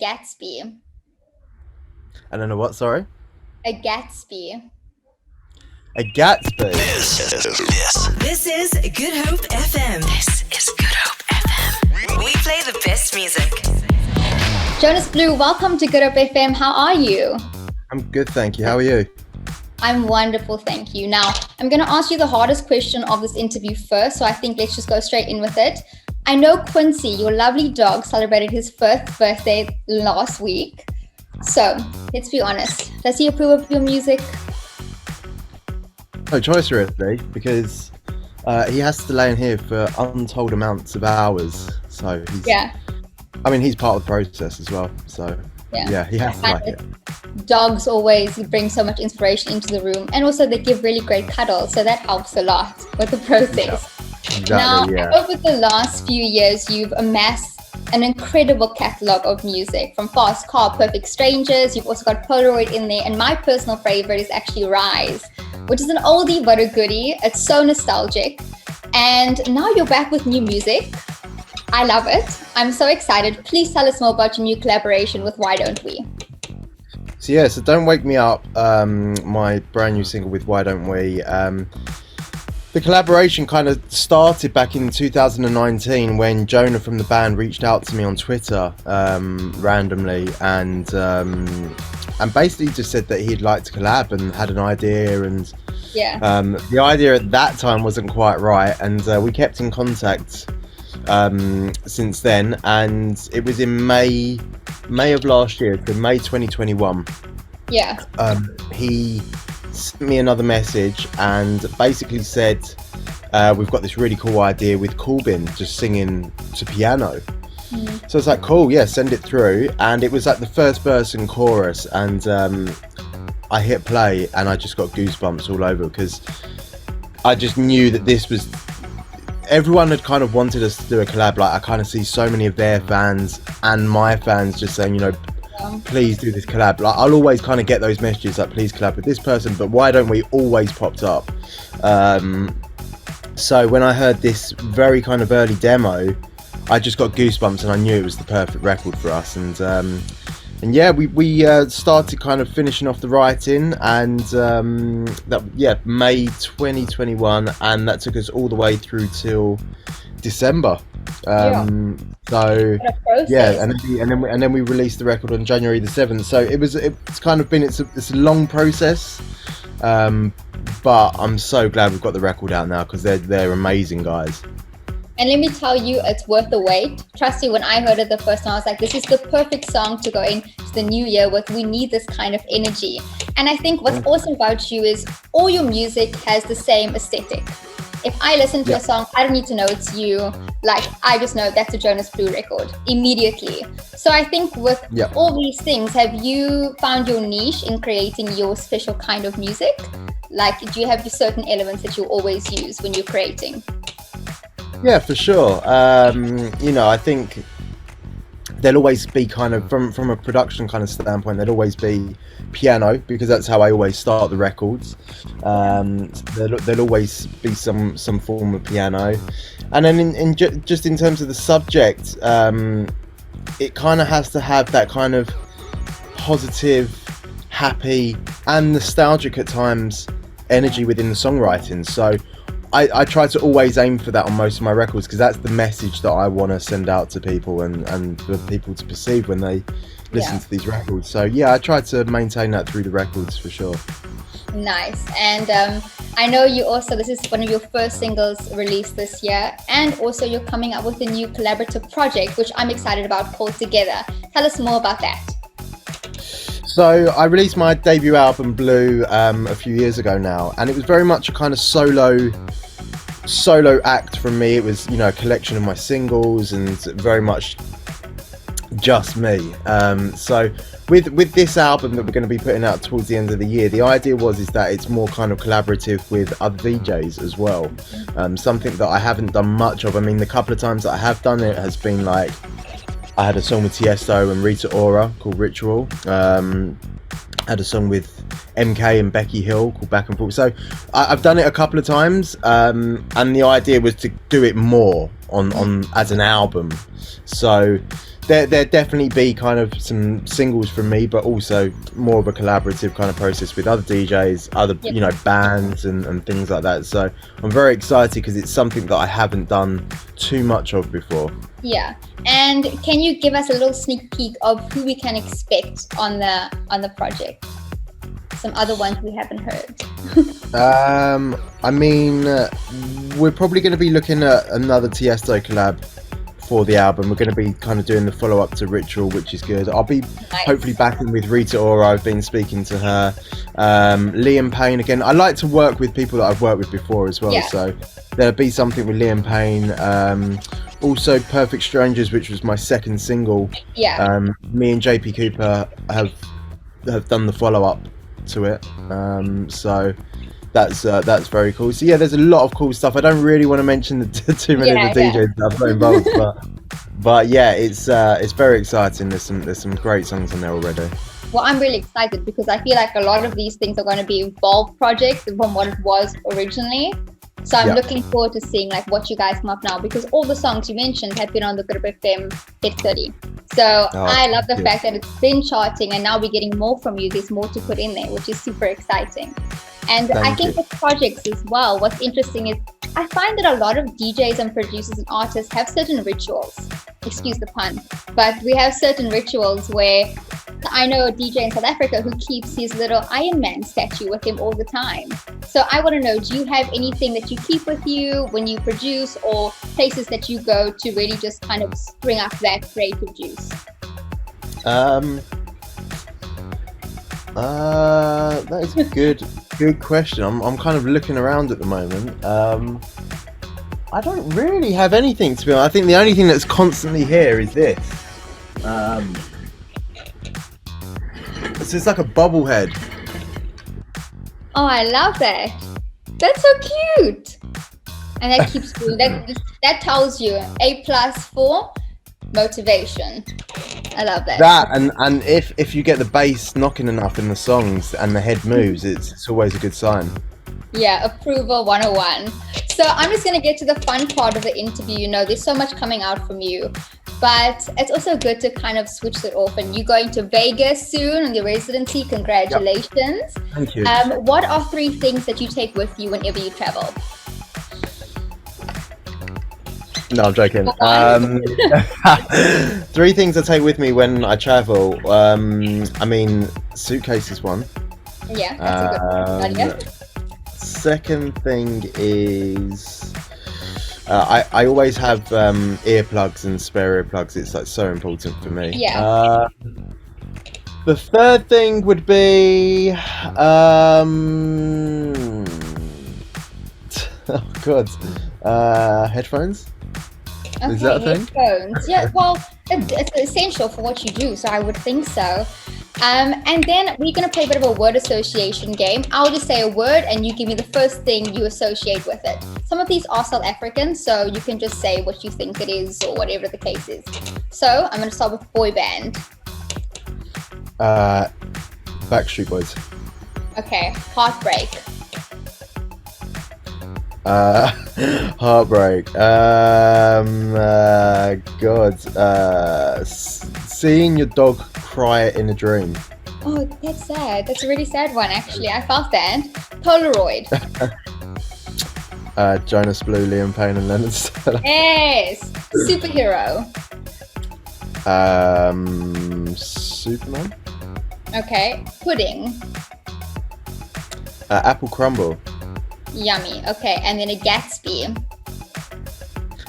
Gatsby. I don't know what, sorry? A Gatsby. A Gatsby. This is Good Hope FM. This is Good Hope FM. We play the best music. Jonas Blue, welcome to Good Hope FM. How are you? I'm good, thank you. How are you? I'm wonderful, thank you. Now, I'm going to ask you the hardest question of this interview first, so I think let's just go straight in with it. I know Quincy, your lovely dog, celebrated his first birthday last week. So, let's be honest. Does he approve of your music? No choice really, because he has to lay in here for untold amounts of hours. So he's part of the process as well. So yeah he has to like it. Dogs always bring so much inspiration into the room, and also they give really great cuddles, so that helps a lot with the process. Exactly, now, over the last few years, you've amassed an incredible catalog of music, from Fast Car, Perfect Strangers. You've also got Polaroid in there, and my personal favorite is actually Rise, which is an oldie but a goodie. It's so nostalgic, and now you're back with new music. I love it. I'm so excited. Please tell us more about your new collaboration with Why Don't We? So Don't Wake Me Up, my brand new single with Why Don't We. The collaboration kind of started back in 2019 when Jonah from the band reached out to me on Twitter randomly and basically just said that he'd like to collab and had an idea, and the idea at that time wasn't quite right, and we kept in contact since then, and it was in May of last year, so May 2021. He sent me another message and basically said, we've got this really cool idea with Corbin just singing to piano. So it's like, cool, yeah, send it through. And it was like the first verse and chorus, and I hit play and I just got goosebumps all over, because I just knew that this was, everyone had kind of wanted us to do a collab. Like, I kind of see so many of their fans and my fans just saying, please do this collab. Like, I'll always kind of get those messages like, please collab with this person, but Why Don't We always popped up. So when I heard this very kind of early demo, I just got goosebumps, and I knew it was the perfect record for us. And we started kind of finishing off the writing, and May 2021, and that took us all the way through till December. And then we released the record on January the 7th. So it's kind of been it's a long process, but I'm so glad we've got the record out now, because they're amazing guys. And let me tell you, it's worth the wait. Trust me, when I heard it the first time, I was like, this is the perfect song to go into the new year with. We need this kind of energy. And I think what's awesome about you is all your music has the same aesthetic. If I listen to a song, I don't need to know it's you. Like, I just know that's a Jonas Blue record immediately. So I think with all these things, have you found your niche in creating your special kind of music? Like, do you have certain elements that you always use when you're creating? Yeah, for sure. I think there'll always be kind of, from a production kind of standpoint, there'll always be piano, because that's how I always start the records. There'll always be some form of piano, and then just in terms of the subject, it kind of has to have that kind of positive, happy, and nostalgic at times energy within the songwriting. So I try to always aim for that on most of my records, because that's the message that I want to send out to people and for people to perceive when they listen to these records. So I try to maintain that through the records for sure. Nice. And I know this is one of your first singles released this year, and also you're coming up with a new collaborative project, which I'm excited about, called Together. Tell us more about that. So I released my debut album Blue a few years ago now, and it was very much a kind of solo act from me. It was a collection of my singles, and very much just me. So with this album that we're going to be putting out towards the end of the year, the idea is that it's more kind of collaborative with other DJs as well. Something that I haven't done much of. I mean, the couple of times that I have done it has been like, I had a song with Tiesto and Rita Ora called Ritual. I had a song with MK and Becky Hill called Back and Forth. So I've done it a couple of times, and the idea was to do it more on as an album. So there definitely be kind of some singles from me, but also more of a collaborative kind of process with other DJs, other bands and things like that. So I'm very excited because it's something that I haven't done too much of before. Yeah, and can you give us a little sneak peek of who we can expect on the project? Some other ones we haven't heard. I mean, we're probably going to be looking at another Tiesto collab for the album. We're going to be kind of doing the follow-up to Ritual, which is good. I'll be hopefully back in with Rita Ora. I've been speaking to her. Liam Payne again. I like to work with people that I've worked with before as well, so there'll be something with Liam Payne. Also Perfect Strangers, which was my second single. Me and JP Cooper have done the follow-up to it, so that's very cool. So there's a lot of cool stuff. I don't really want to mention too many of the DJs that I've got involved, but it's very exciting. There's some great songs on there already. Well, I'm really excited because I feel like a lot of these things are going to be evolved projects from what it was originally. So I'm looking forward to seeing like what you guys come up now, because all the songs you mentioned have been on the Good Hope FM Hit 30. So I love the fact that it's been charting, and now we're getting more from you. There's more to put in there, which is super exciting. And I think with projects as well, what's interesting is I find that a lot of DJs and producers and artists have certain rituals. Excuse the pun, but we have certain rituals where I know a DJ in South Africa who keeps his little Iron Man statue with him all the time. So I want to know, do you have anything that you keep with you when you produce, or places that you go to really just kind of spring up that creative juice? That is a good question. I'm kind of looking around at the moment. I don't really have anything, to be honest. I think the only thing that's constantly here is this. So it's like a bobblehead. Oh, I love that. That's so cute. And that keeps that tells you A+ for motivation. I love that. That and if you get the bass knocking enough in the songs and the head moves, it's always a good sign. Yeah, approval 101. So I'm just going to get to the fun part of the interview. You know, there's so much coming out from you, but it's also good to kind of switch it off. And you're going to Vegas soon on your residency. Congratulations. Yep. Thank you. What are 3 things that you take with you whenever you travel? No, I'm joking. 3 things I take with me when I travel. I mean, suitcase is one. Yeah, that's a good idea. Second thing is I always have earplugs and spare earplugs. It's like so important for me. Yeah. The third thing would be oh god, headphones. Okay, is that a thing? Headphones. Yeah, well, it's essential for what you do, so I would think so. And then we're going to play a bit of a word association game. I'll just say a word and you give me the first thing you associate with it. Some of these are South African, so you can just say what you think it is or whatever the case is. So I'm going to start with boy band. Backstreet Boys. Okay, heartbreak. Heartbreak. Seeing your dog cry in a dream. Oh, that's sad. That's a really sad one, actually. I felt that. Polaroid. Jonas Blue, Liam Payne, and Leonard Stella. Yes. Superhero. Superman. Okay. Pudding. Apple crumble. Yummy. Okay, and then a Gatsby.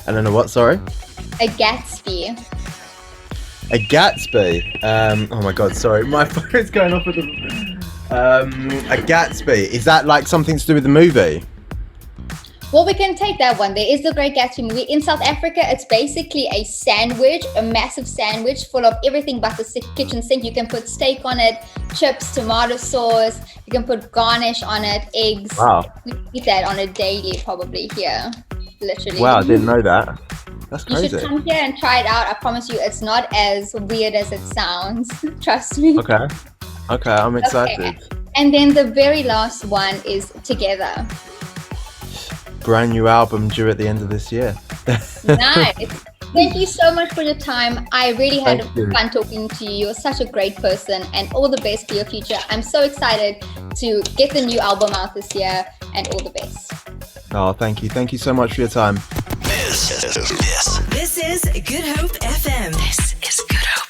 And then a what? Sorry. A Gatsby. A Gatsby. Oh my god, sorry, my phone's going off with the. A Gatsby. Is that like something to do with the movie? Well, we can take that one. There is the Great Gatsby movie. In South Africa, it's basically a sandwich, a massive sandwich full of everything but the kitchen sink. You can put steak on it, chips, tomato sauce. You can put garnish on it, eggs. Wow. We eat that on a daily probably here, literally. Wow, I didn't know that. That's crazy. You should come here and try it out. I promise you, it's not as weird as it sounds. Trust me. Okay, I'm excited. Okay. And then the very last one is Together. Brand new album due at the end of this year. Nice. Thank you so much for your time. I really had Thank you. fun talking to you. You're such a great person, and all the best for your future. I'm so excited to get the new album out this year, and all the best. Oh, thank you. Thank you so much for your time. This is Good Hope FM. This is Good Hope